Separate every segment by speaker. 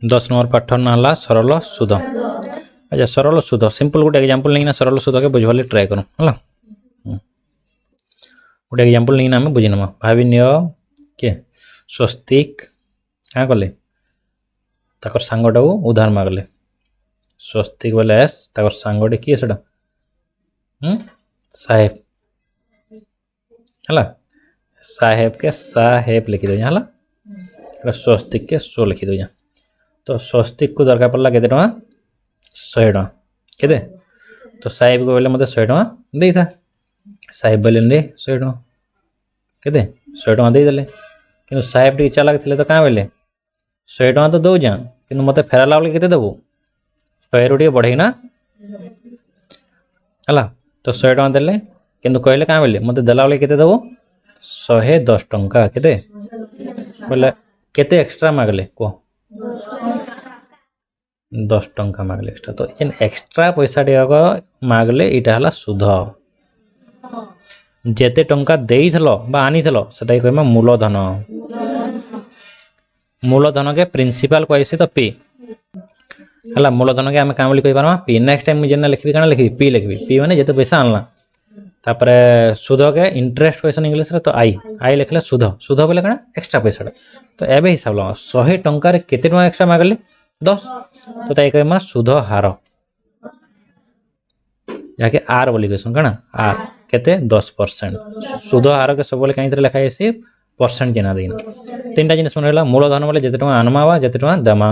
Speaker 1: 10 number पाठ ना सरल सुध। अच्छा सरल सुध सिंपल गोटे एग्जांपल नहीं सरल सुध के बुझे ट्राए करूँ है गोटे एग्जांपल नहीं आम बुझीनमा भाभी नियो किए स्वस्तिक क्या कले ताकर सांगटा को उधार मागले स्वस्तिक बोले एस ताकर सांगटे किए से साहेब है साहेब के साहेब लिखी दे स्वस्तिक के सो लिखी दे तो स्वस्तिक को दरकार पड़ा के 100 टका के तो साहेब को बोले मत 100 टका दे था साहेब बोले दे 100 टका के 100 टका देदेले कि साहेब टी चालाक थे तो क्या बोले 100 टका तो दौजा कि मत फेराला बेले के देबू 100 रु टे बढ़ेना है तो 100 टका देले कि कहले क्या बोले मत देला बेले के देबू 110 टंका के बोले केते एक्स्ट्रा मागले कह 10 टंका मागले एक्स्ट्रा तो जेन एक्स्ट्रा पैसा टीक मागले यहाँ है सुध जेते टंका देइथलो बा आनीथलो सेटा कहमा मूलधन मूलधन के प्रिंसिपल कहसी तो पी है मूलधन के आम क्या बोली कह पी नेक्स्ट टाइम मुझे लिखी क्या लिखी पी लिखी पी मैंने जिते पैसा आनला तापर सुध के इंटरेस्ट क्वेश्चन इंग्लिश रे तो आई लिखले सुध सुध बोले कण एक्स्ट्रा पैसा तो एबे हिसाब लगा 100 टंका रे केते टंका एक्स्ट्रा मागले 10 तो ताई कहमा सुध हार याके आर बोली क्वेश्चन कण आर केते 10% सुध हार के सब बोले कहीं लिखा है परसेंट जेना देना तीनटा जिनिस मन होला मूलधन बोले जेते टंका आनमा बा जेते टंका देमा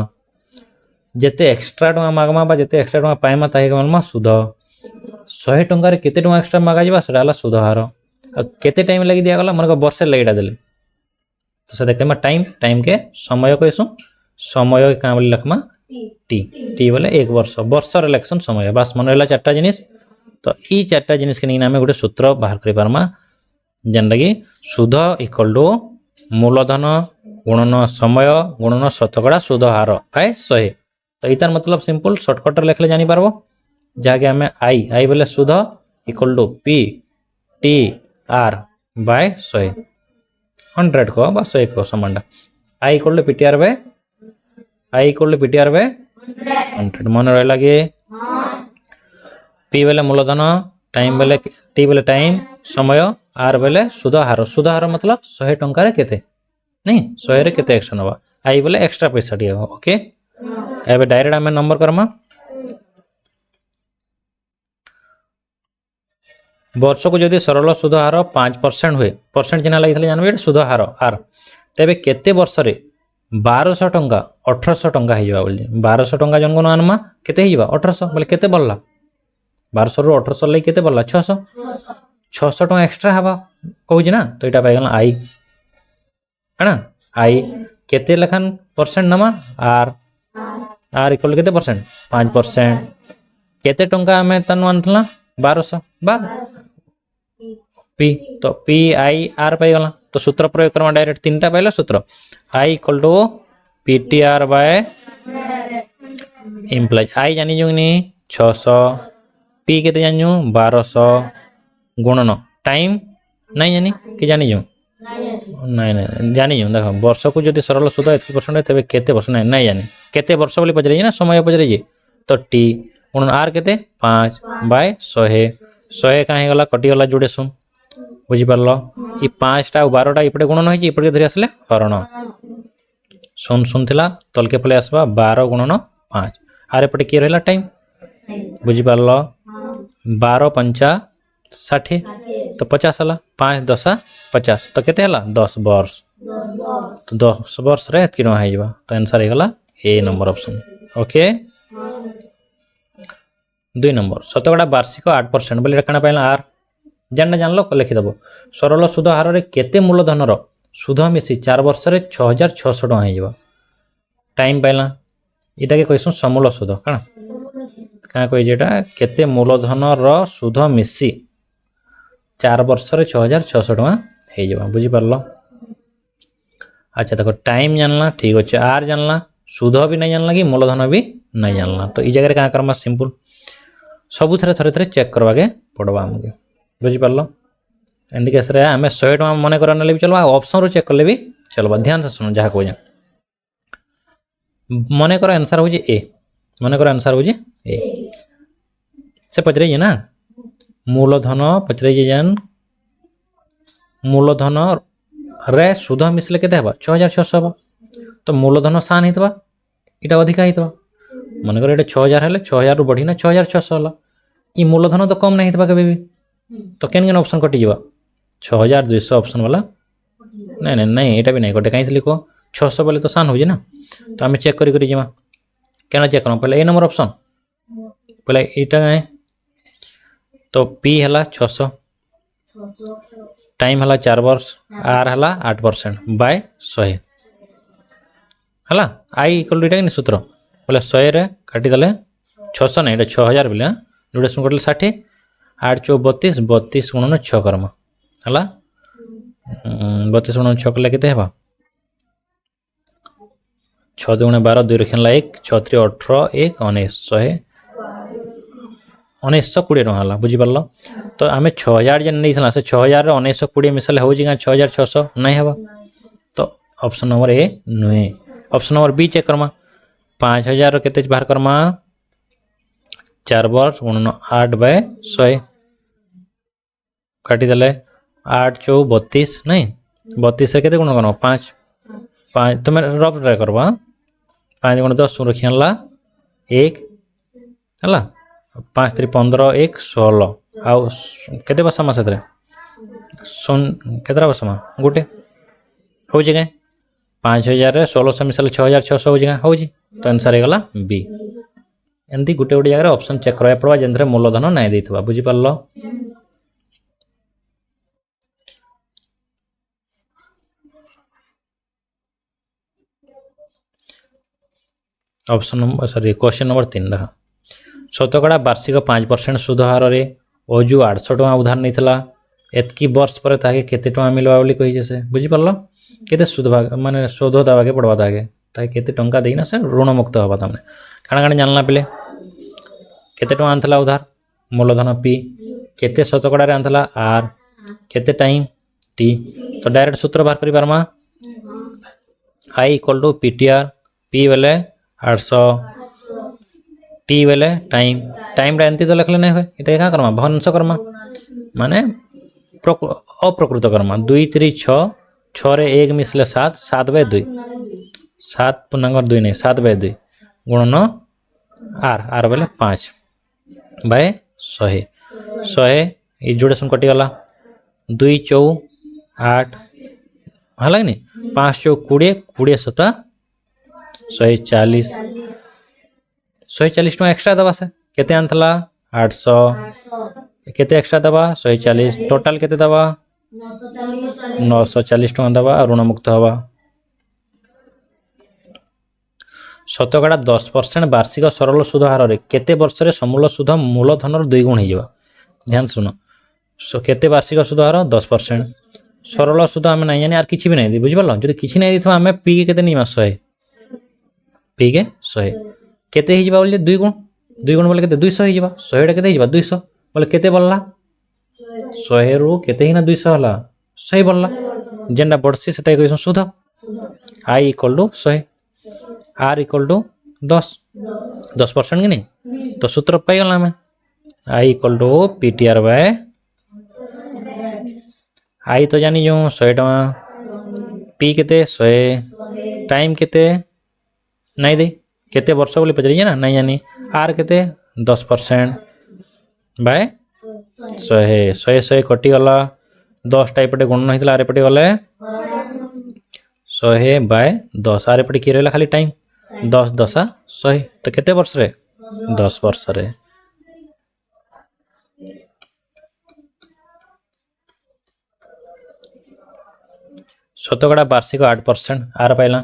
Speaker 1: जेते एक्स्ट्रा टंका मागमा बा जेते एक्स्ट्रा टंका पाइमा ताही कहमा सुध 100 टंका रे केते टंका एक्स्ट्रा मागा जिबा सेटा हला सुध हार केते टाइम लगी दिया गला मन को वर्ष लगिडा देले तो से देखमा टाइम टाइम के समय कहसु समय का बोले लखमा टी टी बोले 1 वर्ष वर्ष रे इलेक्शन समय बस मन होला चारटा जिनिस तो ई चारटा जिनिस के नाम गोटे सूत्र बाहर करि पारमा जेन लगी सुध इक्वल टू मूलधन गुणन समय गुणन शतकड़ा सुध हार काय 100 तो इतार मतलब सिंपल शॉर्टकट लिखले जानि पारबो जहाँकि आम आई बोले सुध equal to P T R bye 100 100 कह 100 कह सामान I equal to PTR by I equal to PTR by 100 मन रहा कि पी बोले मूलधन टाइम बोले टी बोले टाइम समय आर बोले सुध हार मतलब 100 टंका रे केते नहीं 100 रे केते एक्स्ट्रा नवा आई बोले एक्स्ट्रा पैसा टी ओके एबे डायरेक्ट आम नंबर करमा वर्ष को जदि सरल सुध हार 5% हुए परसेंट जेना लगी जानवे सुध हार आर तेबे केते वर्ष रे 1200 टंका 1800 टंका हो 1200 टंका जन को आनमा केते हो 1800 बोले केते बढ़ला 1200 रु 1800 लगी केते बढ़ला 600 टंका एक्स्ट्रा हवा कहूँ ना तो यहाँ पाइगला आई है ना आई केते लेखान परसेंट नमा आर आर इक्वल केते परसेंट 5% केते टंका आम तनु आनथला 1200 बा पी तो पी आई आर पाइगला तो सूत्र प्रयोग करमा डायरेक्ट तीनटा पाइला सूत्र I equal to P T R by implies I जानी जुनी 600 पी केते जानू 1200 गुणन टाइम नहीं जानी कि जानी जू नहीं जानी जू देख वर्ष को जब सरल सुध 1% तेज केते वर्ष नहीं जानी केते वर्ष बोली पचारे ना समय पचारे तो टी गुणन आर केते 5 बाय 100 कहीं गला कटिगला जोड़े सुन बुझीपार ये 5टा 12टा इपटे गुणन होइछि इपटे धरि आसले हरण सुन सुन थिला तलके पले आसबा 12 गुणन 5 आर एपटे के रहला टाइम बुझीपार 12 पंचा 60 तो 50 हला 5 10 50 तो केते हला 10 वर्ष तो 10 वर्ष रे किनो हो जाबा तो आंसर हे गला ए नंबर ऑप्शन ओके 2 नंबर शतकड़ा वार्षिक 8% बोले काना पाइला आर जानल लिखिदेव सरल सुध हार रे केते मूलधनर सुध मिसी 4 वर्ष रे 6600 टका हो टाइम पाइला इटा के कहसु समूल सुध कण क्या कहीटा केते मूलधनर सुध मिसी 4 वर्ष रे 6600 टका हो बुझीपार अच्छा देखो टाइम जानला ठीक अच्छे आर जानला सुध भी नहीं जानला कि मूलधन भी नहीं जानला तो ये जगह क्या करमा सिंपल सबू थे थे चेक करवा के पड़वा आमके बुझीपार एमती केस आम 100 टका मन कर भी चलवा ऑप्शन रू चेक कले भी चलवा ध्यान से सुनो जहाँ कह ମନେକର ଆନ୍ସର ହେଉଛି ଏ, ମନେକର ଆନ୍ସର ହେଉଛି ଏ। ସେ ପଚାରିଛି ନା ମୂଳଧନ ପଚାରିଛି ଯେନ୍ ମୂଳଧନ ରେ ସୁଧ ମିଶିଲେ କେତେ ହେବା 6600 ହେବା। ତ ମୂଳଧନ ସାନ ହେଇଥିବା ଏଇଟା ଅଧିକା ହେଇଥିବା। ମନେକର ଏଇଟା 6000 ହେଲେ 6000 ରୁ ବଢ଼ିନା 6600 ହେଲା। ଇ ମୂଳଧନ ତ କମ୍ ନାହିଁ ହେଇଥିବା କେବେ ବି। ତ କେନ୍ କେନ୍ ଅପସନ୍ କଟିଯିବ 6200 ଅପସନ୍ ବାଲା ନାଇଁ ନାଇଁ ନାଇଁ ଏଇଟା ବି ନାଇଁ ଗୋଟେ କାହିଁଥିଲି କୁହ 600 ବୋଲେ ତ ସାନ ହେଉଛି ନା। ତ ଆମେ ଚେକ୍ କରି ଯିମା କେন ଚେକ୍ କର୍ମା पहले ए नंबर ऑप्शन पहले এইটা কাହିଁ तो पी है 600 टाइम है 4 वर्ष आर है 8% बाय 100 है आई इक्वल टू ये सूत्र बोले 100 रे काटिदेले 600 नहीं 6000 बोले जोड़े सुन कटले 60 8 चौ 32 32 गुणन 6 कर्मा है 32 गुणन 6 कले केते हेबा 6 दुणे 12 2 रखला 1 6 3 18 1 19 1920 टଙ୍କା ହେଲା ବୁଝିପାରିଲ। ତ ଆମେ 6000 ଯେନ୍ ନେଇଥିଲା ସେ 6000 ରେ 1920 ମିଶାଲେ ହେଉଛି କାଁ 6600 ନାଇଁ ହେବା। ତ ଅପସନ୍ ନମ୍ବର ଏ ନୁହେଁ। ଅପସନ୍ ନମ୍ବର ବି ଚେକ୍ କର୍ମା 5000 ର କେତେ ବାହାର କର୍ମା 4 ବର୍ଷ ଗୁଣନ 8 ବାय 100 କାଟିଦେଲେ 8 ଚଉ 32 ନାଇଁ 32 ରେ କେତେ ଗୁଣ କର୍ମା 5 5 ତୁମେ ରଫ୍ ଟ୍ରାଏ କର୍ବା 5 ଗୁଣ 10 ରଖିଲା 1 ହେଲା 5 3 15 1 16 आउ केते बसमा सेतरे सुन केतरा बसमा गोटे हो जे 5000 रे 1600 मिसल 6600 हो जे हो जी। तो आंसर हे गला बी। एंती गोटे गोटे जगह ऑप्शन चेक करबा पड़वा जेंथरे मूलधन नाइ देइथबा बुझि पारलो। Option number sorry question number 3 देखा शतकड़ा वार्षिक 5% सुध हार रे अजु 800 टका उधार नहीं थिला एतकी वर्ष पर ताके केते टका मिलवा बोली कहि जे से बुझि पारलो केते सुध माने सुध दवा के पड़वा ताके ताके केते टंका देइना से ऋण मुक्त होबा तमने काना काना जानला पेले केते टका आनथला उधार मूलधन पी केते शतकड़ा रे आनथला आर केते टाइम टी। तो डायरेक्ट सूत्र बाहर करि पारमा आई इक्वल टू पीटीआर पी बेले 800 टी बेले टाइम टाइम एंती तो लिखले नहीं हुए इतना क्या करमा भग्नांश करमा माने अप्रकृत करमा 2 3 6 6 रे 1 मिसले 7 7 बाय 2 7 पूर्णांक 2 नहीं 7 बाय 2 गुणन आर आर बेले 5 बाय 100 100 ये जोड़े सुन कटि गला 2 चौ 8 है नहीं 5 चौ 20 20 7 140 140 टका एक्स्ट्रा दबा से केते आनथला 800 केते एक्स्ट्रा दबा 140 टोटल केते दबा 940 टका दबा ऋण मुक्त हवा। शतकड़ा 10% वार्षिक सरल सुध हार रे केते वर्ष रे समूल सुध मूलधन 2 गुण हो ध्यान सुनो केते वार्षिक सुध हार 10% सरल सुध आम नहीं जानी आर किछि भी नहीं बुझि पारलो जदि किछि नहीं दिथवा हमें पी के केते नहीं 100 पी के 100 केते ही जिबा बोले 2 गुण बोले केते 200 ही जिबा 100 टा केते जिबा 200 बोले केते बोलला 100 रू केते ही ना 200 हला सही बोलला जेंडा बडसी सेता कहै सुध I equal to 100 R equal to 10% कि नहीं। तो सूत्र पाई गला हमें I equal to PTR by I तो जानी जो 100 टका पी केते 100 टाइम केते नहीं दे केते वर्ष बोली पचरिए ना नहीं जानी आर केते 10% बाय 100 100 कटि गला 10 टाइप पटे गुणन होइतला आरे पटे गले 100 बाय 10 आरे पटे की रहला खाली टाइम 10 10 100 तो केते वर्ष रे 10 वर्ष रे। शतकड़ा वार्षिक 8% आर पाइला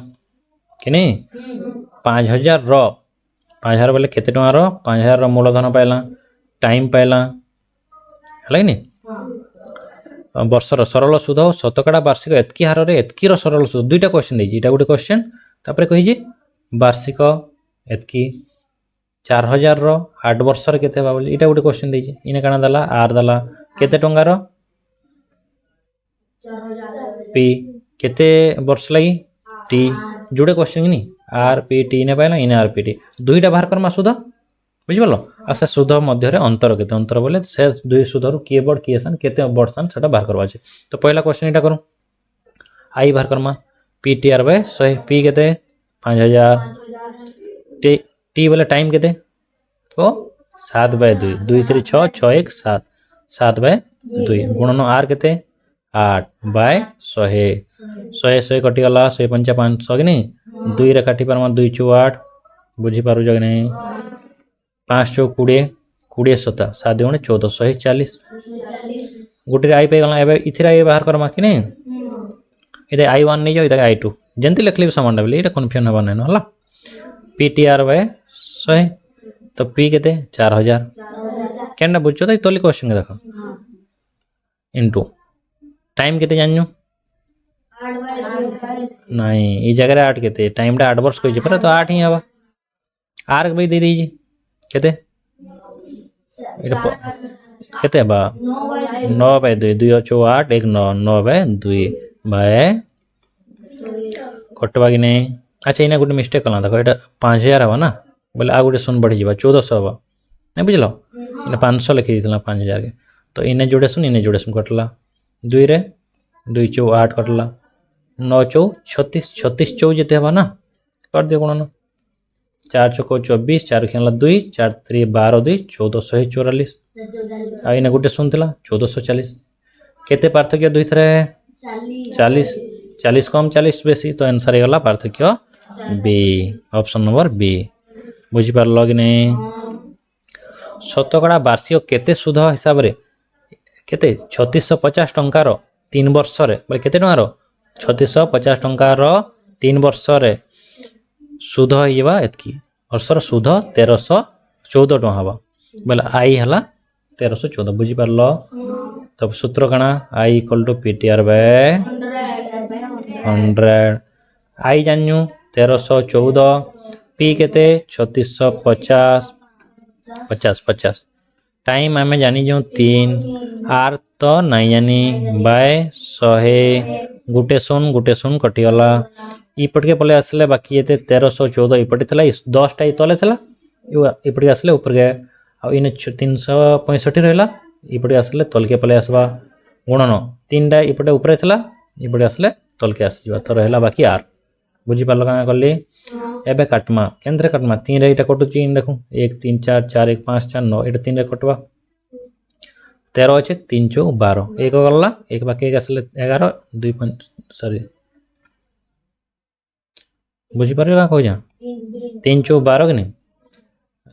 Speaker 1: कि नहीं 5000 रो 5000 बोले केते टका रो 5000 रो मूलधन पाइला टाइम पाइला है नहीं वर्षर सरल सुध और शतकड़ा वार्षिक एतकी हार रे एतकी रो सरल सुध दुईटा क्वेश्चन देजी एटा गोटे क्वेश्चन तापर कहि जे वार्षिक एतकी 4000 रो 8 वर्ष रे केते बा बोली एटा गोटे क्वेश्चन देजी इने काना दला आर दला केते टंका रो 4000 पी केते वर्ष लगी टी जोड़े क्वेश्चन नहीं आर पी टी इने पाइल इने आर पी टी दुईटा बाहर करमा सुध बुझिपाल आ से सुध मध्य अंतर केते अंतर बोले से दुई सुधर किए बड़ किए सान केते बड़ सान सेटा बाहर करवा अछि तो पहला क्वेश्चन इटा करूँ आई बाहर करमा पी टी आर बाय 100 पी केते 5000 टी टी बोले टाइम केते ओ 7/2 2 3 6 6 1 7 7/2 गुणन आर केते 8/100 100 कटि गला 100 पंचा 500 कि नहीं 2 रे काटी पारमा 2 चौ 8 बुझी पारु जग नहीं 5 चौ 20 20 7 7 गुणे 14 140 गोटे आई पे गला एबे इथिरा ए बाहर करमा कि नहीं इधर I1 नहीं जाओ इधर I2 जंती लिखले समान बोले एटा कन्फ्यूजन हबा नै हला PTR बाय 100 तो P केते 4000 केनडा बुझछो त तोली क्वेश्चन के देखो इनटू टाइम केते जाननु 8/2 नहीं ई जगह 8 केते टाइम टा 8 वर्ष कोइ पर तो 8 ही हबा आर के भाई दे दीजिए केते एटा केते बा 9/2 2 चौ 8 1 9 9/2 बाय कटवा कि नहीं अच्छा इना गोटे मिस्टेक कला देखो एटा 5000 हवा ना बोले आ गोटे सुन बढ़ी जावा 1400 हवा नहीं बुझलो इना 500 लिखि दितला 5000 के तो इने जोड़े सुन कटला 2 रे 2 चौ 8 कटला 9 चौ 36 36 चौ जेते हवा ना कर दियो कोन 4 चौको 24 4 खेला 2 4 3 12 2 1444 आ इना गोटे सुनतला 1440 केते पार्थक्य दुई थरे 40 कम 40 बेसी तो आंसर गला पार्थक्य बी ऑप्शन नंबर बी बुझी पारल कि नहीं शतकड़ा वार्षिक केते सुध हिसाब रे केते 3650 टंकार 3 वर्ष रे बोले केते टंकार 3650 टंकार 3 वर्ष रे सुध होइबा एतकी वर्षर सुध 1314 टका हबा बोले आई हला 1314 बुझी पारल तब सूत्र कणा आई इक्वल टू पीटीआर बाय 100 आई जानू 1314 पी केते 3650 50 टाइम आमे जानी जो 3 आर तो नहीं जानी बाय 100 गुटे सुन कटि गला इपट के पले आसले बाकी येते 1314 इपटे थला 10 टा तले थला इपट के आसले ऊपर के आ इने 365 रहला इपटे आसले तल के पले आसबा गुणन 3 टा इपटे ऊपर थला इपटे आसले तल के आसी जबा तो रहला बाकी आर बुझी पारल का करली एबे काटमा केंद्र काटमा 3 रे इटा कटु छी देखो 1 3 4 4 1 5 4 9 इटा 3 रे कटवा 13 अछि 3 चौ 12 1 गल्ला 1 बाकी 1 आसले 11 2 5 सॉरी बुझी पारे का कह जा 3 चौ 12 कि नहीं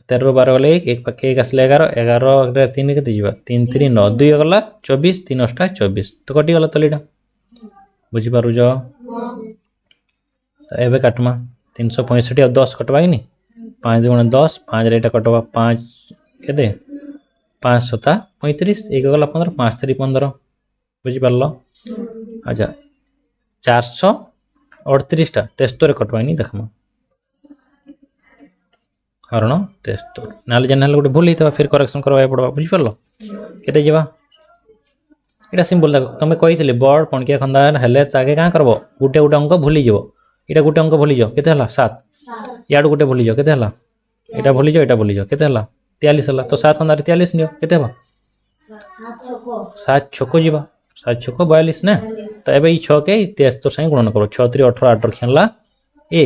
Speaker 1: 13 12 गले 1 बाकी 1 आसले 11 11 3 के दिबा 3 3 9 2 गल्ला 24 3 8 24 तो कटि गला तलीटा बुझी पारु जो तो एबे काटमा 365 और 10 कटवा कि नहीं 5 गुणे 10 5 रे कटवा 5 केते 5 7 35 1 गला 15 5 3 15 बुझी पारलो अच्छा 438 टा 73 कटवा नहीं देखमा हरण 73 नाले जनल गोटे भूल हितबा फिर करेक्शन करबा पड़बा बुझी पारलो केते जेबा एटा सिंपल देखो तमे कहितले बड़ पणकिया खंदा हेले ताके का करबो गुटे गुटे अंक भूली जेबो एटा गुटे अंक भूली जाओ केते हला 7 याडू गुटे भूली जाओ केते हला एटा भूली जाओ केते हला 43 हला तो 7 खंदा 43 नियो केते हबा 7 छको जीवा 7 छको 42 ने तो एबे ई 6 के 73 तो सही गुणन करो 6 3 18 8 खेला 1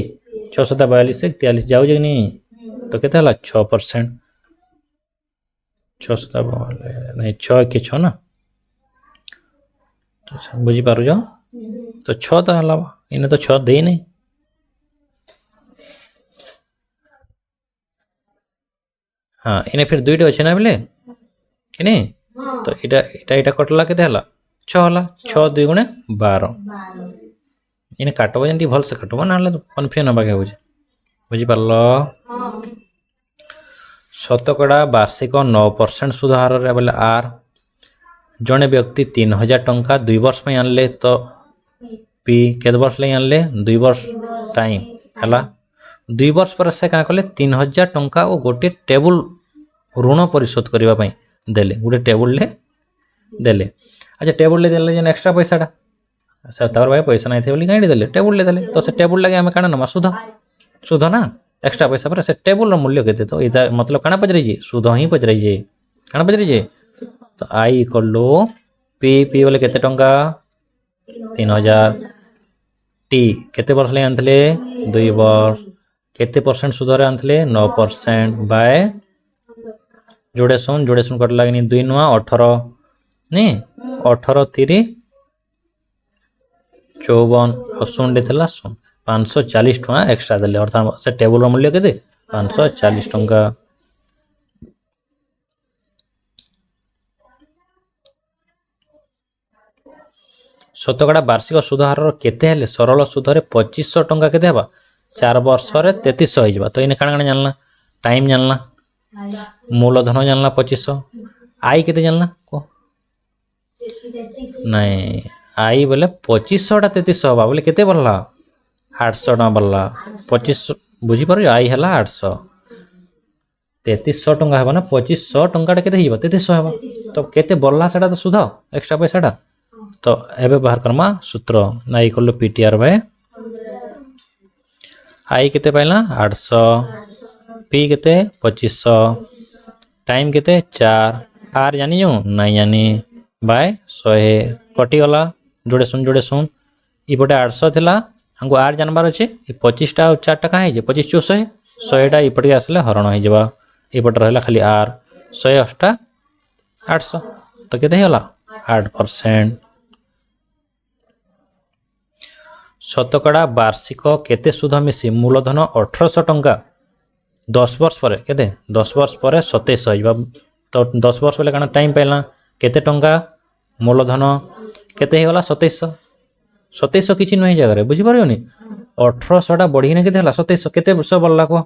Speaker 1: 6 7 42 से 43 जाऊ जे नहीं तो केते हला 6% 6 7 नहीं 6 के 6 ना तो बुझी पारु जो तो 6 तो हला इने तो 6 दे नहीं हाँ इने फिर दुईटे अच्छे ना बोले कि नहीं तो इटा इटा इटा कटला केते हला 6 हला 6 2 गुणे 12 इने काटबो जंती भल से काटबो ना हला कन्फ्यूजन हबा के हो बुझी पारलो शतकड़ा वार्षिक 9% सुध हार रे बोले आर जने व्यक्ति 3000 टंका 2 वर्ष में आनले तो पी केते वर्ष ले आनले 2 वर्ष टाइम हला 2 वर्ष पर से का कले 3000 टंका और गोटे टेबुल ऋण परिशोध करबा पई देले गोटे टेबुल ले देले अच्छा टेबुल ले देले जन एक्स्ट्रा पैसाटा अच्छा तार भाई पैसा नहीं थे बोली काई देले टेबुल ले देले तो से टेबुल लगे हमें काना नमा सुध सुध ना एक्स्ट्रा पैसा पर से टेबल मूल्य केते तो इधर मतलब काना पचराई सुध ही पचराई काना पचराई तो आई इक्वल टू पी पी बोले केते टंका 3000 टी केते वर्ष ले आनथले 2 वर्ष केते परसेंट सुध रे आनथले 9% बाय जोड़े सुन कट लागनी 2 नुआ 18 नी 18 3 54 और सुन देला सुन 540 टका एक्स्ट्रा देले अर्थात से टेबल रो मूल्य केते 540 टका शतकड़ा वार्षिक सुधार केते हेले सरल सुध रे 2500 टका केते हबा 4 वर्ष रे 3300 हो जाबा तो इने काण काण जानला टाइम जानला मूलधन जानला 2500 आई केते जानला को नहीं आई बोले 2500 टा 3300 हबा बोले केते बढ़ला 800 टका बढ़ला 2500 बुझी पर आई हला 800 3300 टका हबा ना 2500 टका केते हिबा 3300 हबा तो केते बढ़ला सेटा तो सुध एक्स्ट्रा पैसाटा तो एबे बाहर करमा सूत्र I equal to PTR by आई केते पाइला 800 पी केते 2500 टाइम केते 4 आर जानी जो नहीं जानी बाय 100 कटी गला जोड़े सुन इपटे 800 थिला हमको आर जानबार अच्छे 25 टा 4 टा काहे जे 25 400 100 टा इपटे आसले हरण हो जाबा इपटे रहला खाली आर 100 8 800 तो केते होला 8% शतकड़ा वार्षिक केते सुध मिसी मूलधन 1800 टंका 10 वर्ष पर केते 10 वर्ष पर 2700 तो 10 वर्ष पहले काना टाइम पाइला केते टंका मूलधन केते हे वाला 2700 किछि नय जगह रे बुझी परयोनी 1800 टा बढ़ी ने केते हला 2700 केते वर्ष बढ़ला को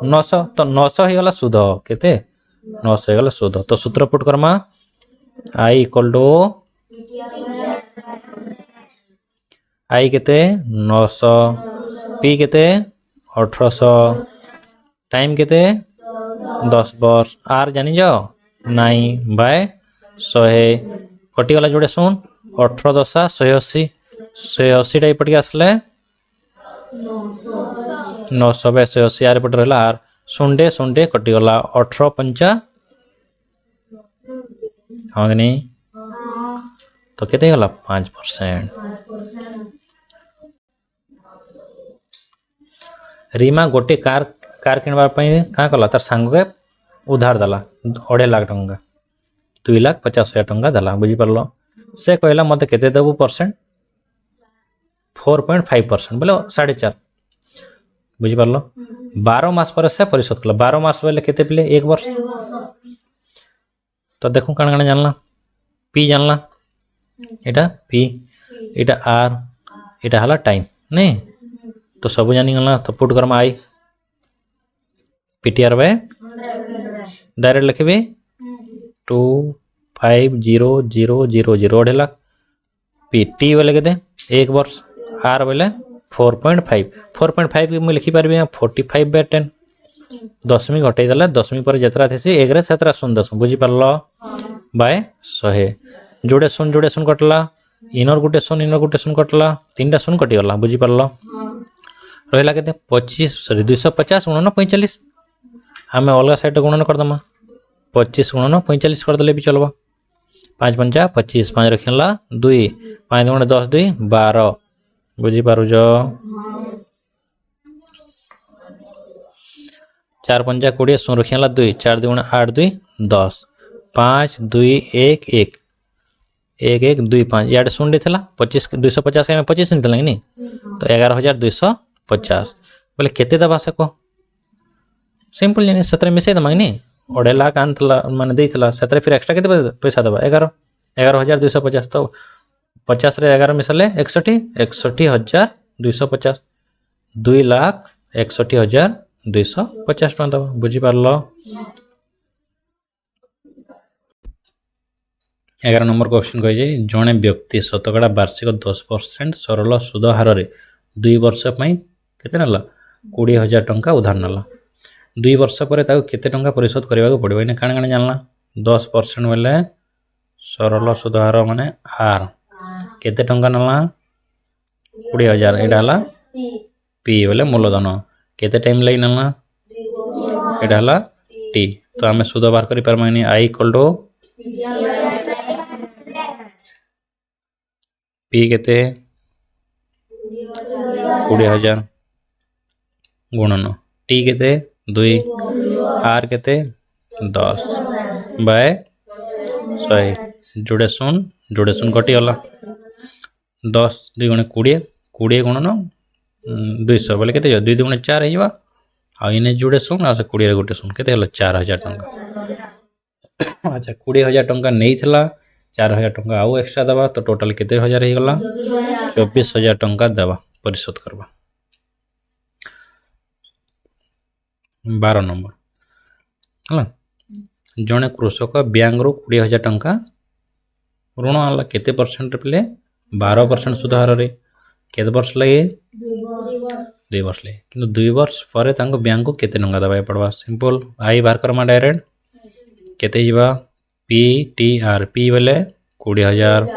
Speaker 1: 900 तो 900 हे वाला सुध केते 900 हे वाला सुध तो सूत्र पुट करमा आई इक्वल टू आई केते 900 पी केते 1800 टाइम केते 10 वर्ष आर जानी जाओ 9 बाय 100 कटी वाला जोड़े सुन 18 10 180 टा इपट के आसले 900 बाय 180 आर इपट रहला आर सुंडे कटी गला 18 5 हां कि नहीं तो केते गला 5% रीमा गोटे कार किनवा क्या कला तार सांग के उधार दला 2.5 लाख टंका 2,50,000 टंका दला बुझी पारल से कहला मते केते देबू परसेंट 4.5% बोले 4.5 बुझी पारल 12 मास पर से परिशोध कला 12 मास बोले केते पिले 1 वर्ष तो देखू काण काण जानला पी जानला एटा पी एटा आर एटा हला टाइम नहीं तो सब जानी गला तो पुट करमा आई पीटीआर बाय डायरेक्ट लिखबे 250,000 ढेला पीटी बोले केते 1 वर्ष आर बोले 4.5 के मुझे लिखि पारबे 45/10 दशमी घटाई देला दशमी पर जतरा थेसी 1 रे 7 शून्य दश बुझी पारलो बाय 100 जोड़े सुन कटला इनर गुटे सुन कटला 3टा सुन कटि गला बुझी पारलो रहला केते 250 गुणन 45 आमे अलग साइड गुणन कर दमा 25 गुणन 45 कर देले भी चलबा 5 5 25 5 रखला 2 5 गुण 10 2 12 बुझी पारु जो 4 5 20 सुन रखला 2 4 2 8 2 10 5 2 1 1 1 1 2 5 याड सुन देथला 25 250 के 25 नितला नि तो 11,250 बोले केते दबा सको सिंपल जानी 17 मिसे दमा नि 2.5 लाख आनतला माने देथला 17 फिर एक्स्ट्रा केते पैसा दबा 11,250 तो 50 रे 11 मिसले 61,250 2,61,250 टका दबा बुझी पारलो 11 नंबर क्वेश्चन कहे जड़े व्यक्ति शतकड़ा वार्षिक 10% सरल सुध हार 2 वर्ष केते नाला 20,000 टंका उधार नाला 2 वर्ष पर केते टंका परिशोध करने को पड़ो इन काण काण जानला 10% बोले सरल सुध हार माने आर केते टंका नाला 20,000 एटा हला पी बोले मूलधन केते टाइम लगी ना एटा हला टी तो आम सुध बाहर कर आई इक्वल टू पी केते 20,000 गुणन टी केते 2 आर केते 10 बाय 100 जोड़े शून कटी गला 10 2 गुणे 20 20 गुणन 200 बोले केते 2 गुणे 4 हो आने जोड़े शून आ 20 गोटे शून केते 4,000 टंका अच्छा 20,000 टंका नहीं थिला 4,000 टंका आउ एक्स्ट्रा दबा तो टोटल केते हजार हो गला 24,000 टंका दबा परिशोध करवा 12 नंबर है जड़े कृषक बैंक रु 20,000 टंका ऋण आला केते परसेंट पे 12% सुध हार रे केते वर्ष लगे 2 वर्ष लगे किंतु 2 वर्ष पर बैंक को केते टंका दबा पड़वा सिंपल आई बाहर करमा डायरेक्ट केते जीवा पी टी आर पी बोले 20,000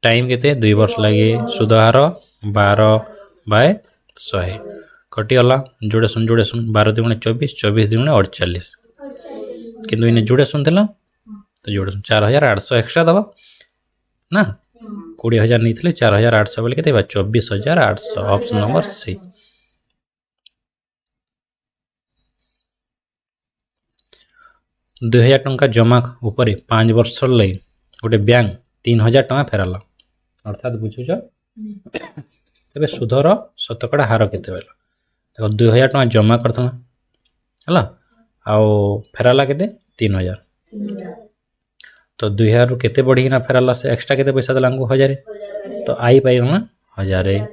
Speaker 1: टाइम केते 2 वर्ष लगे सुध हार 12 बाय 100 कटिगला जोड़े शून 12 दुगुणे 24 24 दुगुणे 48 किंतु इन्हें जोड़े शून थिला तो जोड़े शून 4,800 एक्स्ट्रा दबा ना 20,000 नहीं थे 4,800 बोले के 24,800 ऑप्शन नंबर सी 2,000 टंका जमा उपरे 5 वर्ष लगे गोटे बैंक 3,000 टंका फेराला अर्थात बुझुच तेरे सुधर शतकड़ा हार केते बेला देखो 2,000 टंका जमा करथला हला आउ फेराला केते 3,000 तो 2,000 रु केते बढ़ी ना फेराला से एक्स्ट्रा केते पैसा देला हमको 1,000 तो आई पाइला 1,000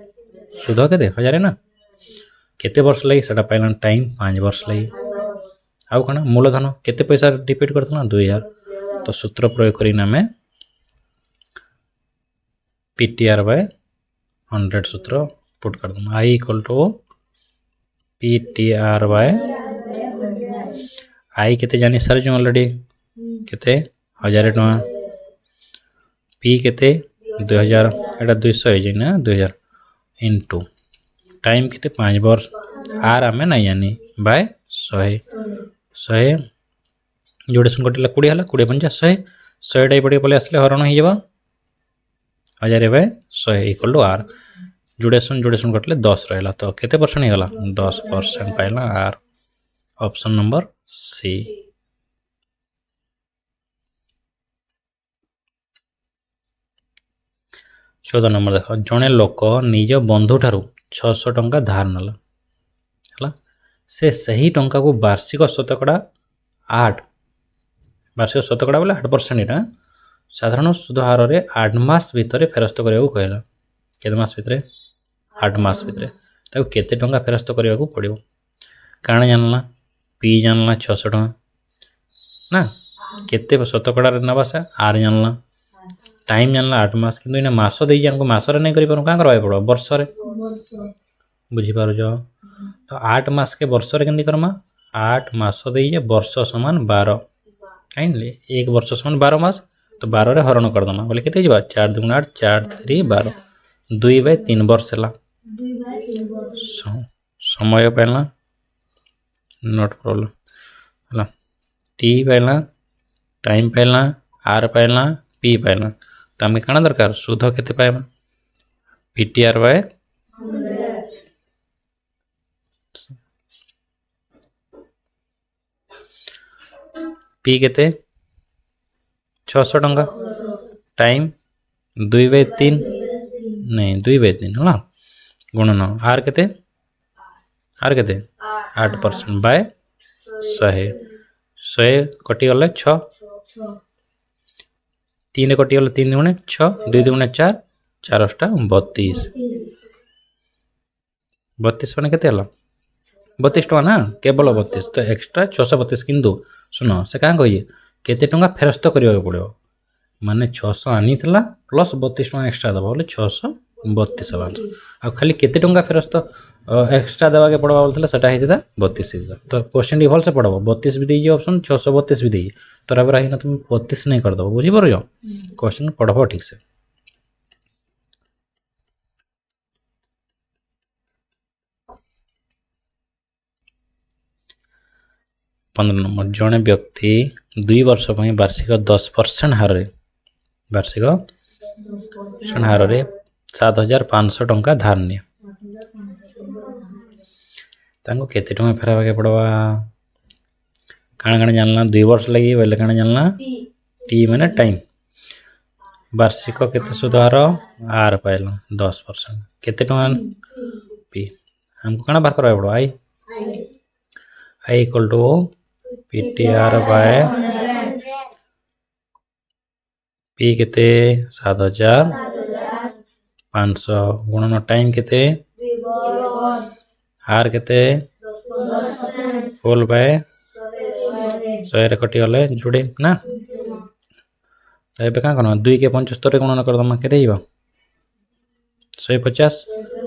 Speaker 1: सुध केते 1,000 ना केते वर्ष लगी सेटा पाइला टाइम 5 वर्ष लगी आउ कना मूलधन केते पैसा डिपेंड करथला 2,000 तो सूत्र प्रयोग करिना में पीटीआर बाय 100 सूत्र पुट कर दूँ आई इक्वल टू पीटीआर बाय आई केते जानी सारी जो ऑलरेडी केते 1,000 टका पी केते 2,000 एटा 200 हो जाए ना 2,000 इनटू टाइम केते 5 वर्ष आर आमे नहीं जानी बाय 100 जोड़े सुन कटिला 20 हला 20 पंजा 100 टाइप पड़े पले आसले हरण हो जाबा 1,000 बाय 100 इक्वल टू आर जोड़े सुन कटले 10 रहला तो केते परसेंट हो गला 10% पाइला R option number C 14 number देख जड़े लोक निज बंधु ठारू 600 टंका धार नाला है से सही टंका को वार्षिक शतकड़ा 8 वार्षिक शतकड़ा बोले 8% इटा साधारण सुध हार रे 8 मास भितर फेरस्त करने को कहला केते मास भितर 8 मास भितर ताको केते टंका फेरस्त करने को पड़ो कारण जानला पी जानला 600 टंका ना केते शतकड़ा रे नबा से आर जानला टाइम जानला 8 मास किंतु इना मास दे हमको मास रे नहीं करि पारो का करबा पड़ो वर्ष रे बुझी पारो जो तो 8 मास के वर्ष रे केंदी करमा 8 मास दे वर्ष समान 12 काइनले एक वर्ष समान 12 मास तो 12 रे हरण कर दमा बोले केते जबा 4 2 8 4 3 12 2 बाय 3 वर्ष हला समय पाइला नॉट प्रॉब्लम हला टी पाइला टाइम पाइला आर पाइला पी पाइला तो आम कण दरकार सुध केते पाइबा पीटीआर बाय पी केते 600 टंका टाइम 2 बाय 3 नहीं 2 बाय 3 हला गुणन आर केते 8% बाय 100 कटि गले 6 3 कटि गले 3 दुणे 6 2 दुणे 4 4 अष्टा 32 32 माने केते हला 32 टका ना केवल 32 तो एक्स्ट्रा 632 किंतु सुनो से का कहिए केते टंका फेरस्त करियो पड़ो माने 600 आनी थला प्लस 32 टका एक्स्ट्रा दबा बोले 632 हला आ खाली केते टंका फेरस्त एक्स्ट्रा देवा के पड़वा बोलथले सेटा हेतिदा 32 तो क्वेश्चन भल से पड़बो 32 भी देई ऑप्शन 632 भी देई तोरा बरा हिना तुम 32 नहीं कर दबो बुझी परयो क्वेश्चन पढ़बो ठीक से 15 नंबर जड़े व्यक्ति 2 वर्ष पर वार्षिक 10% हार वार्षिक हार 7,500 टंका धार निये केते टंका फेरावा के पड़वा काण काण जानला 2 वर्ष लगी बोले काण जानला टी माने टाइम वार्षिक केते सुध हार आर पाइल 10% केते टंका पी हमको काण बाहर करवा पड़वा I equal to PTR by P केते 7,500 गुणन टाइम केते हार केते फुल बाय 100 कटी गले जोड़े ना तो ये क्या करना 2 के 75 गुणन कर दमा केते हिबा 150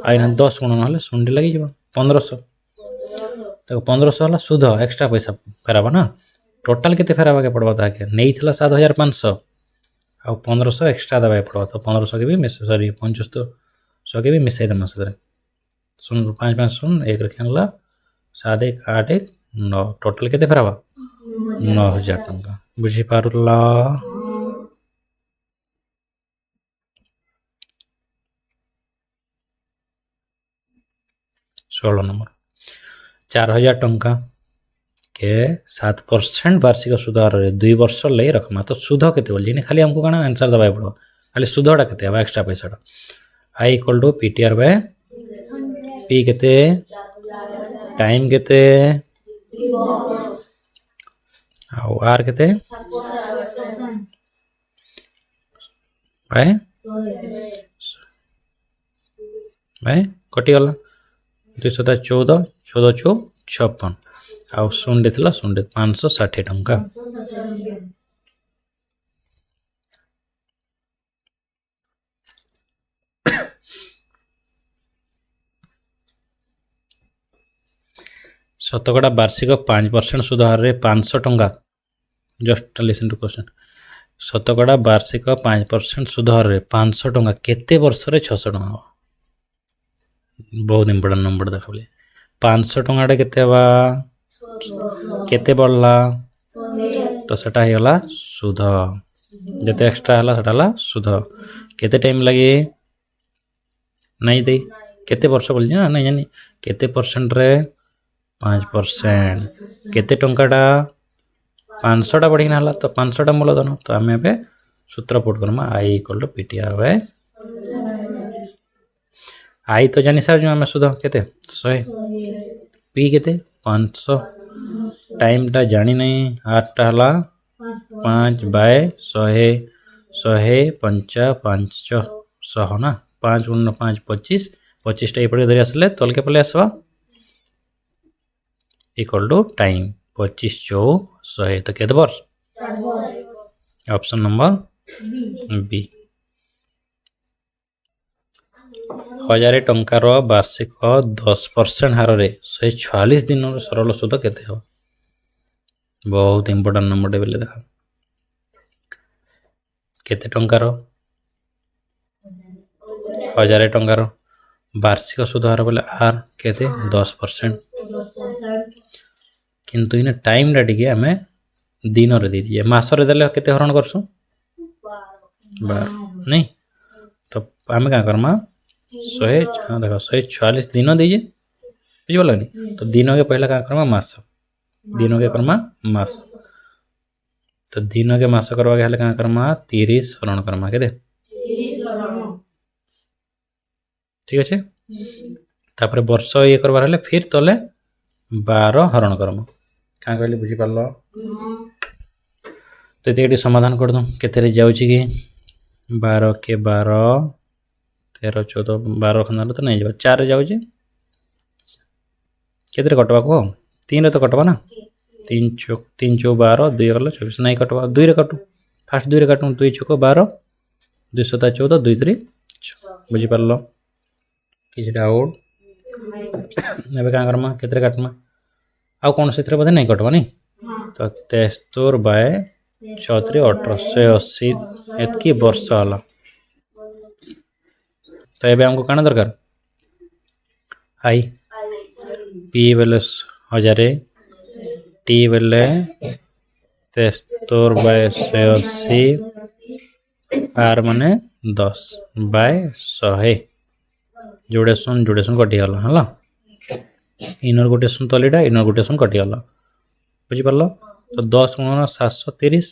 Speaker 1: आइना 10 गुणन हले सुंडी लगी जिबा 1500 तो 1500 हला सुध एक्स्ट्रा पैसा फेराबा ना टोटल केते फेराबा के पड़बा ताके नेई थिला 7,500 आ 1500 एक्स्ट्रा दबा पड़बा तो 1500 के भी मिस सॉरी 7500 के भी मिसई दमा सदरे 0.550 1 रखनला 7 1 8 1 9 टोटल केते फेराबा 9,000 टंका बुझी पारुला 16 नंबर 4,000 टंका के 7% वार्षिक सुध हार 2 वर्ष लई रखमा तो सुध केते बोल जिने खाली हमको काना आंसर दबाय पड़ो खाली सुधटा केते हवा एक्स्ट्रा पैसाटा I equal to PTR by P केते टाइम केते आर केते बाय कटी गला 214 14 चौ 56 आउ सुंडे थिला सुंडे 560 टंका शतकड़ा वार्षिक 5% सुध हार 500 टंका जस्ट लिसन टू क्वेश्चन शतकड़ा वार्षिक 5% सुध हार 500 टंका केते वर्ष रे 600 टंका बहुत इंपोर्टेंट नंबर देखले 500 टंका केते बा केते बढ़ला तो सेटा ही गला सुध जते एक्स्ट्रा हला सेटा हला सुध केते टाइम लगे नहीं दे केते वर्ष बोल ना नहीं जानी केते परसेंट रे 5% केते टंकाटा 500 बढ़ी ना तो 500 मूलधन तो आम ए सूत्र पुट करमा I equal to PTR by I तो जानी सार जो आम सुध केते 100 पी केते 500 टाइम टा जानी नहीं 8 हला 5 बाय 100 100 5 ना 5 गुण 5 25 25 टा एपटे धरि आसले तल के पले आसवा इक्वल टू टाइम 25 चौ 100 तो केते वर्ष ऑप्शन नंबर बी 1000 टंकार वार्षिक 10% हार 146 दिन सरल सुध केते हो बहुत इंपोर्टेंट नंबर बेले देखा केते टंकार 1000 टंकार वार्षिक सुध हार बोले आर केते 10% किंतु इन टाइम टा टिके आमे दिन रे दे दिए मास रे देले केते हरण करसु 12 नहीं तो आमे का करमा 100 देखो 146 दिन दीजिए बुझल नहीं तो दिन के पहला का करमा मास दिन के करमा मास तो दिन के मास करवा के हले का करमा 30 हरण करमा के दे 30 हरण ठीक अच्छे तापर वर्ष ये करबार हले फिर तले 12 हरण करमा का कहले बुझी पारलो तो एते समाधान कर दो केते रे जाउची कि 12 के 12 13 14 12 खंदा तो नहीं जाबा 4 रे जाउची केते रे कटवा को 3 रे तो कटवा ना 3 चौक 12 2 गला 24 नहीं कटवा 2 रे कटू फास्ट 2 रे काटू 2 चौक 12 2 7 14 2 3 बुझी पारलो किछ डाउट एबे का करमा केते रे काटमा आ कौन से बोधे नहीं कटवा नहीं तो 73 बाय 34 1880 एतकी वर्ष हला तो एबे हमको काना दरकार आई पी बेले 1000 टी बेले 73/180 आर माने 10/100 जोड़े शून कटिगला है इनर गोटे शून तलीटा इनर गोटे शून कटिगला बुझिपार तो 10 गुणन 730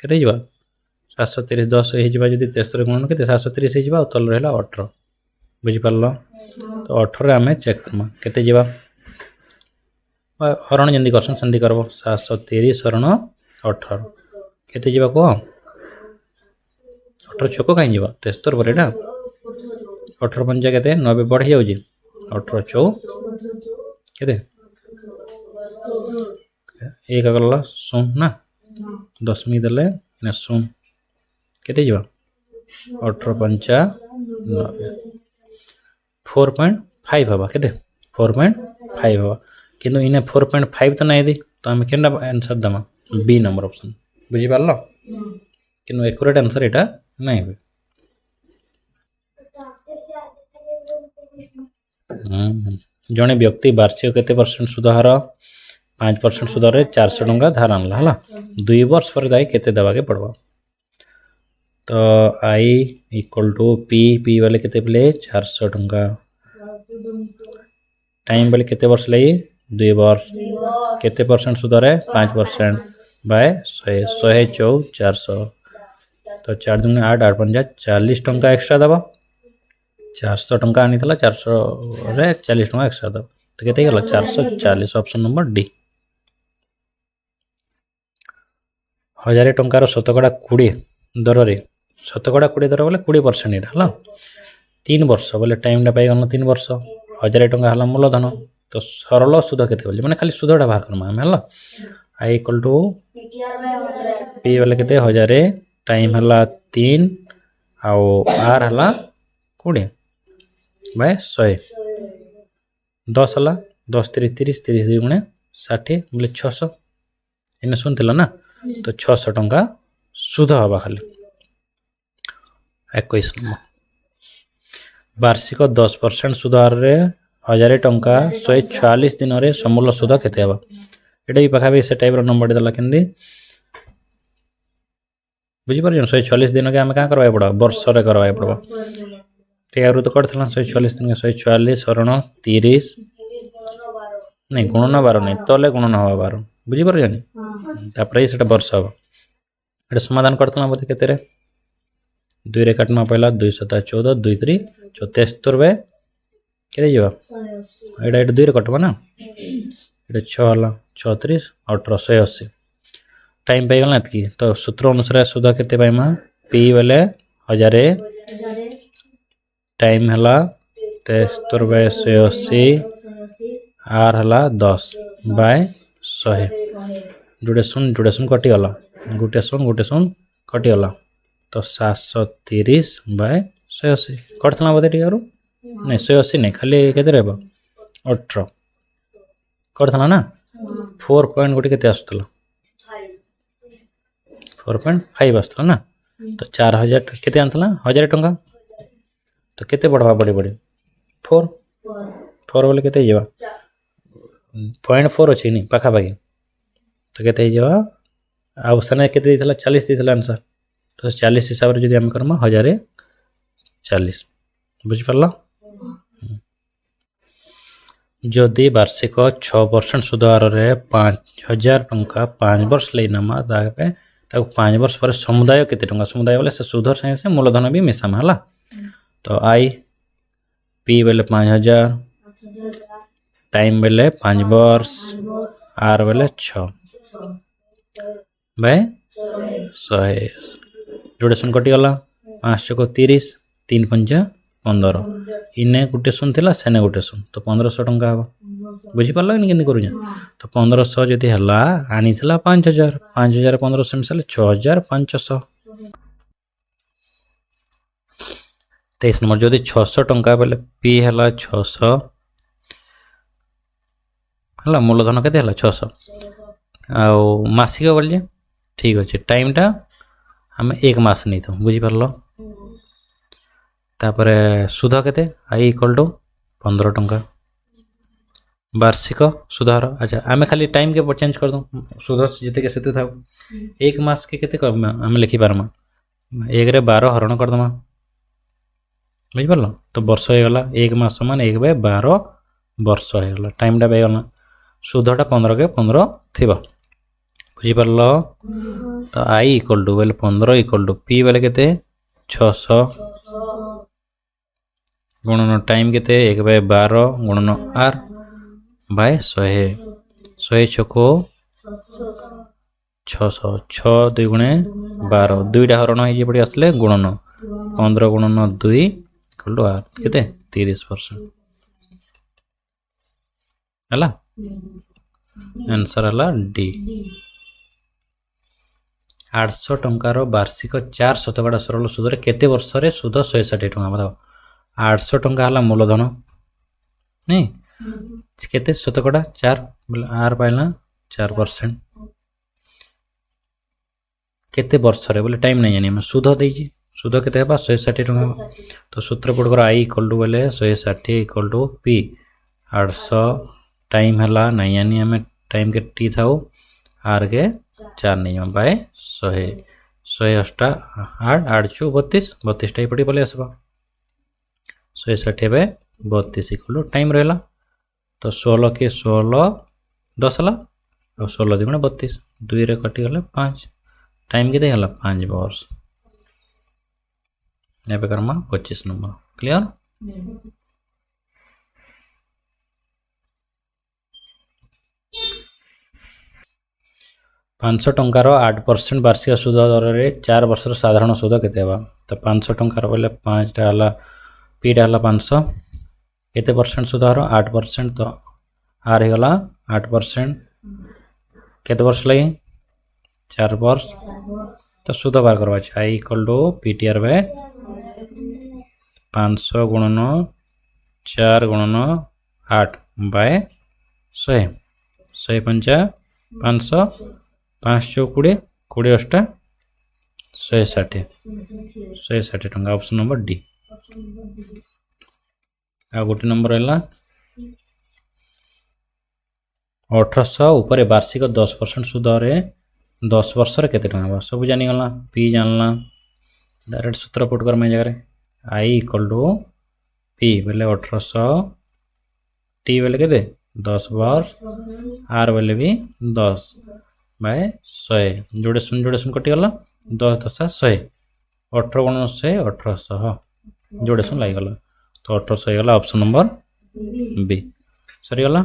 Speaker 1: केते 730 10 हो 73 गुणन के 730 हो तल रहा 18 बुझिपार तो 18 आम चेक करमा केते हरण जमी करसन सेमती करब 730 हरण 18 केते कह 18 छक कहीं 73 पर एटा 18 पंचा के 90 बढ़ी जाऊँगी 18 चौ के एक गला शून ना दशमी देले शून के 18 पंचा 90 4.5 हवा के 4.5 हवा किंतु इने 4.5 तो नहीं दी तो आम के आंसर दमा बी नंबर ऑप्शन बुझिपार कि एक्यूरेट आंसर यहाँ नहीं हुए जड़े व्यक्ति वार्षिक केते परसेंट सुध हार 5% सुध 400 टंका धार आनला है 2 वर्ष पर दाई केते देवा के पड़वा तो आई इक्वल टू पी वाले केते बोले 400 टंका टाइम वाले केते वर्ष लगी 2 वर्ष केते परसेंट सुध 5% बाय 100 चौ 400 तो 4 दूनी 8 8 पंजा 40 टंका एक्स्ट्रा दबा 400 टंका आनी 400 रे 40 टंका एक्स्ट्रा दबा तो केते गला 440 ऑप्शन नंबर डी 1000 टंकार शतकड़ा 20 दर रे शतकड़ा 20 दर बोले 20% इटा हला 3 वर्ष बोले टाइम टा पाई गन 3 वर्ष 1000 टंका हला मूलधन तो सरल सुध केते बोले माने खाली सुधटा बाहर करमा हम हला आई इक्वल टू पी वाले केते 1000 टाइम हला 3 आउ आर हला 20 बाय 100 10 हला 10 30 30 30 गुणे 60 बोले 600 इने सुनथिला ना तो 600 टंका सुध हवा खाली 21 नंबर वार्षिक 10% सुध हार 1000 टंका 146 दिन रे समूल सुध केते हवा एटा भी पाखा से टाइप रो नंबर देला केंदी बुझी पर 146 दिन के हम का करवाए पड़ा वर्ष रे करवाए पड़बा ठीक है तो करथला 146 दिन के 146 हरण 30 नहीं गुणन 12 नहीं तले गुणन हवा 12 बुझी पर जानी तापर सेटा वर्ष हवा एटा समाधान करथला बोते केते रे 2 रे काटना पहला 2 7 14 2 3 74 बे केते जीवा एटा 2 रे कटबा ना एटा 6 हला 36 1880 टाइम पाई गला एतकी तो सूत्र अनुसार सुधा केते पाइमा पी वाले 1000 टाइम हला 73/180 आर हला 10 बाय 100 जोड़े शून कटि गला गोटे शून कटि गला तो 730/180 करथला बोधे टिकारो नहीं 180 नहीं खाली केते रहबो 18 करथला ना 4 पॉइंट गोटे केते आस्तला 4.5 आस्तला ना तो 4000 केते आनथला 1000 टंका तो केते बढ़वा पड़ी 4 बोले केते जेवा 0.4 अछि नहीं पाखा पाखी तो केते जेवा आ सने केते दिथला 40 दिथला आंसर तो 40 हिसाब रे जदी हम करमा 1040 बुझि परला जदि वार्षिक 6% सुध हार 5000 टंका 5 वर्ष ले नमा ताके 5 वर्ष पर समुदाय केते टंका समुदाय बोले से सुधर से मूलधन भी मिसाम हला तो आई पी बेले 5000 टाइम बेले 5 वर्ष आर बेले 6 बाय 100 जोड़े शून कटि गला 5 को 30 3 पंजा 15 इने गुटे शून थिला सेने गुटे शून तो 1500 टंका हवा बुझी पारला कि केंदी करूजा तो 1500 जदी हला आनी थिला 5000 1500 मिसले 6500 23 नंबर जदी 600 टंका बेले पी हला 600 हला मूलधन केते हला 600 आ मासिक बोलिए ठीक अच्छे टाइम टा हम 1 मास नहीं तो बुझी पारलो तापरे सुध केते आई इक्वल टू 15 टंका वार्षिक सुधार। अच्छा आम खाली टाइम के चेंज कर दूँ सुध जिते से था एक मास के केते आम लिखिपारमा 1 रे 12 हरण करदमा बुझिपार तो वर्ष हो गला 1 मास समान 1/12 वर्ष हो गला टाइमटा पाइगला सुधटा 15 के 15 थी बुझिपार तो आई इक्वल टू बोले 15 इक्वल टू पी बोले केते 600 गुणन टाइम केते 1/12 गुणन आर बाय 100 छको 600 6 2 गुणे 12 दुईटा हरण हो पड़ी आसले गुणन 15 गुणन 2 इक्वल टू आर केते 30% हला आंसर हला डी। 800 टंकार वार्षिक 4% सरल सुधरे केते वर्ष रे सुध 160 टंका बताओ 800 टंका हला मूलधन नहीं केते शतकड़ा 4 बोले आर पाइला 4% केते वर्ष रे बोले टाइम नहीं जानी सुध देजी सुध केते हेबा 160 टंका तो सूत्र पुट कर आई इक्वल टू बोले 160 इक्वल टू पी 800 टाइम हला नहीं जानी हमें टाइम के टी थाउ आर के 4 नहीं बाय 100 100 8 8 चु 32 32 टाइप पड़ी बोले आसबा 160 बे 32 इक्वल टू टाइम रहला तो 16 के 16 10 हला और 16 दुगुणे 32 2 रे कटि गले 5 टाइम के हला 5 वर्ष यहाँ पे करमा 25 नंबर क्लियर। पांच टंकार 8% वार्षिक सुध दर रे 4 वर्ष साधारण सुध केते हेबा तो 500 टंकार बोले 5 टा हला पी टा हला 500 केते परसेंट सुध दर 8% तो आर गला 8% केते वर्ष लगे 4 वर्ष तो सुध बार करवा आई इक्वल टू पीटीआर बाय 500 गुणन 4 गुणन 8 बाय 100 100 पंचा 500 5 चौ 20 20 अष्टा 160 टंका ऑप्शन नंबर डी। आ गोटे नंबर है 1800 उपर वार्षिक 10% सुध रे 10 वर्ष रे केते टंका सब जानीगला पी जानला डायरेक्ट सूत्र पुट कर जगह आई इक्वल टू पी बोले 1800 टी बोले के 10 वर्ष आर बोले भी 10 बाय 100 जोड़े सुन कटिगला 10 10 100 18 गुण 100 1800 जोड़े सुन लग गला तो 1800 ऑप्शन नंबर बी सरीगला।